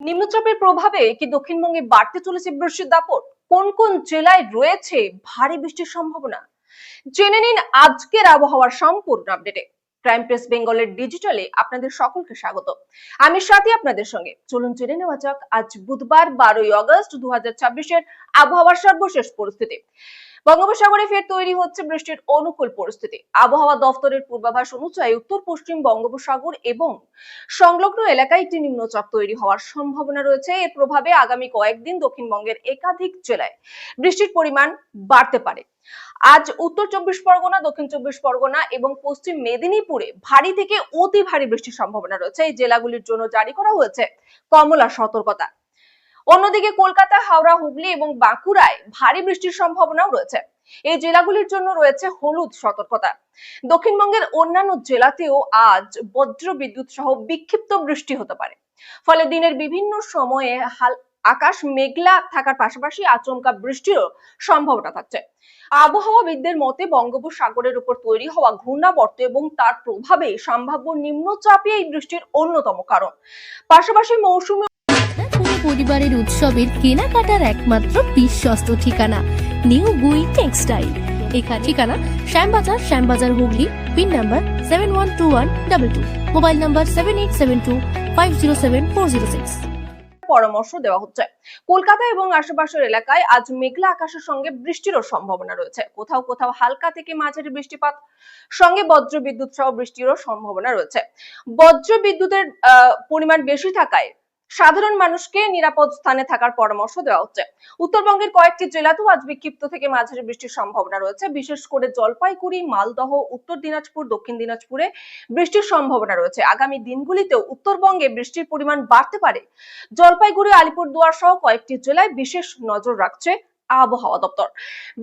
নিম্নচাপের প্রভাবে কি দক্ষিণবঙ্গে বাড়তে চলেছে বৃষ্টির দাপট? কোন কোন জেলায় রয়েছে ভারী বৃষ্টির সম্ভাবনা? জেনে নিন আজকের আবহাওয়ার সম্পূর্ণ আপডেটে। ক্রাইম প্রেস বেঙ্গলের ডিজিটালে আপনাদের সকলকে স্বাগত। আমি সাথী আপনাদের সঙ্গে। চলুন জেনে নেওয়া যাক আজ বুধবার 12ই আগস্ট 2026 আবহাওয়ার সর্বশেষ পরিস্থিতি। বঙ্গোপসাগরে ফের তৈরি হচ্ছে বৃষ্টির অনুকূল পরিস্থিতি। আবহাওয়া দফতরের পূর্বাভাস অনুযায়ী উত্তর পশ্চিম বঙ্গোপসাগর এবং সংলগ্ন এলাকায় একটি নিম্নচাপ তৈরি হওয়ার সম্ভাবনা রয়েছে। এর প্রভাবে আগামী কয়েকদিন দক্ষিণবঙ্গের একাধিক জেলায় বৃষ্টির পরিমাণ বাড়তে পারে। আজ উত্তর চব্বিশ পরগনা, দক্ষিণ চব্বিশ পরগনা এবং পশ্চিম মেদিনীপুরে ভারী থেকে অতি ভারী বৃষ্টির সম্ভাবনা রয়েছে। এই জেলাগুলির জন্য জারি করা হয়েছে কমলা সতর্কতা। অন্যদিকে কলকাতা, হাওড়া, হুগলি এবং বাঁকুড়ায় ভারী বৃষ্টির সম্ভাবনাও রয়েছে। এই জেলাগুলির জন্য রয়েছে হলুদ সতর্কতা। দক্ষিণবঙ্গের অন্যান্য জেলাতেও আজ বজ্র বিদ্যুৎ সহ বিক্ষিপ্ত বৃষ্টি হতে পারে। ফলে দিনের বিভিন্ন সময়ে আকাশ মেঘলা থাকার পাশাপাশি আচমকা বৃষ্টিরও সম্ভাবনা থাকছে। আবহাওয়াবিদদের মতে বঙ্গোপসাগরের উপর তৈরি হওয়া ঘূর্ণাবর্ত এবং তার প্রভাবে সম্ভাব্য নিম্নচাপই এই বৃষ্টির অন্যতম কারণ। পাশাপাশি মৌসুমী পরিবারের উৎসবের কেনাকাটার একমাত্র বিশ্বস্ত ঠিকানা নিউ গুই টেক্সটাইল। এখানে ঠিকানা Shyambazar Hooghly, pin number 712122, mobile number 7872507406। পরামর্শ দেওয়া হচ্ছে। কলকাতা এবং আশেপাশের এলাকায় আজ মেঘলা আকাশের সঙ্গে বৃষ্টিরও সম্ভাবনা রয়েছে। কোথাও কোথাও হালকা থেকে মাঝারি বৃষ্টিপাত সঙ্গে বজ্র বিদ্যুৎ সহ বৃষ্টিরও সম্ভাবনা রয়েছে। বজ্র বিদ্যুতের পরিমাণ বেশি থাকায় সাধারণ মানুষকে নিরাপদ স্থানে থাকার পরামর্শ দেওয়া হচ্ছে। উত্তরবঙ্গের কয়েকটি জেলাতেও আজ বিক্ষিপ্ত থেকে মাঝারি বৃষ্টির সম্ভাবনা রয়েছে। বিশেষ করে জলপাইগুড়ি, মালদহ, উত্তর দিনাজপুর, দক্ষিণ দিনাজপুরে বৃষ্টির সম্ভাবনা রয়েছে। আগামী দিনগুলিতেও উত্তরবঙ্গে বৃষ্টির পরিমাণ বাড়তে পারে। জলপাইগুড়ি, আলিপুরদুয়ার সহ কয়েকটি জেলায় বিশেষ নজর রাখছে আবহাওয়া দপ্তর।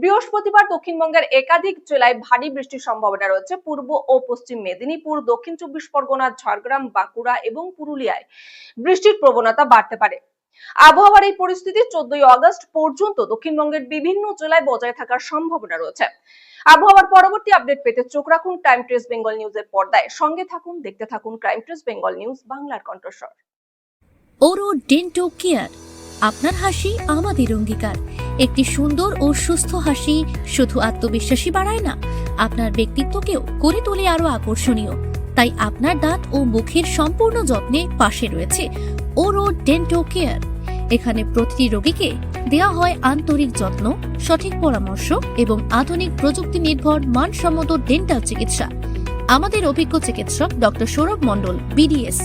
বৃহস্পতিবার দক্ষিণবঙ্গের একাধিক জেলায় ভারী বৃষ্টির সম্ভাবনা রয়েছে। পূর্ব ও পশ্চিম মেদিনীপুর, দক্ষিণ চব্বিশ পরগনা, ঝাড়গ্রাম, বাঁকুড়া এবং পুরুলিয়ায় বৃষ্টির প্রবণতা বাড়তে পারে। আবহাওয়ার এই পরিস্থিতি 14ই আগস্ট পর্যন্ত দক্ষিণবঙ্গের বিভিন্ন জেলায় বজায় থাকার সম্ভাবনা রয়েছে। আবহাওয়ার পরবর্তী আপডেট পেতে চোখ রাখুন ক্রাইম প্রেস বেঙ্গল নিউজের পর্দায়। সঙ্গে থাকুন, দেখতে থাকুন ক্রাইম প্রেস বেঙ্গল নিউজ, বাংলার কণ্ঠস্বর। ওরো ডেন্টো কেয়ার, আপনার হাসি আমাদের অঙ্গীকার। একটি সুন্দর ও সুস্থ হাসি শুধু আত্মবিশ্বাসী বাড়ায় না, আপনার ব্যক্তিত্বকেও করে তোলে আরো আকর্ষণীয়। তাই আপনার দাঁত ও মুখের সম্পূর্ণ যত্নে পাশে রয়েছে ওরো ডেন্টো কেয়ার। এখানে প্রতিটি রোগীকে দেওয়া হয় আন্তরিক যত্ন, সঠিক পরামর্শ এবং আধুনিক প্রযুক্তি নির্ভর মানসম্মত ডেন্টাল চিকিৎসা। আমাদের অভিজ্ঞ চিকিৎসক ডক্টর সৌরভ মণ্ডল, বিডিএস,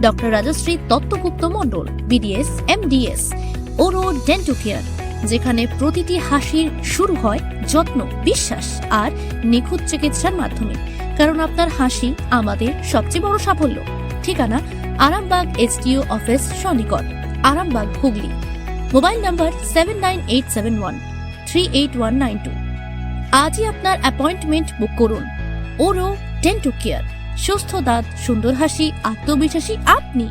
ডক্টর রাজশ্রী দত্তগুপ্ত মণ্ডল, বিডিএস, এমডিএস। ওরো ডেন্টো কেয়ার, যেখানে প্রতিটি হাসির শুরু হয় যত্ন, বিশ্বাস আর নিখুঁত চিকিৎসার মাধ্যমে। কারণ আপনার হাসি আমাদের সবচেয়ে বড় সাফল্য। ঠিকানা আরামবাগ এসডিও অফিস সন্নিকট, আরামবাগ, হুগলি। Mobile number 7987138192। আজই আপনার অ্যাপয়েন্টমেন্ট বুক করুন। ওরো ডেন্টো কেয়ার, সুস্থ দাঁত, সুন্দর হাসি, আত্মবিশ্বাসী আপনি।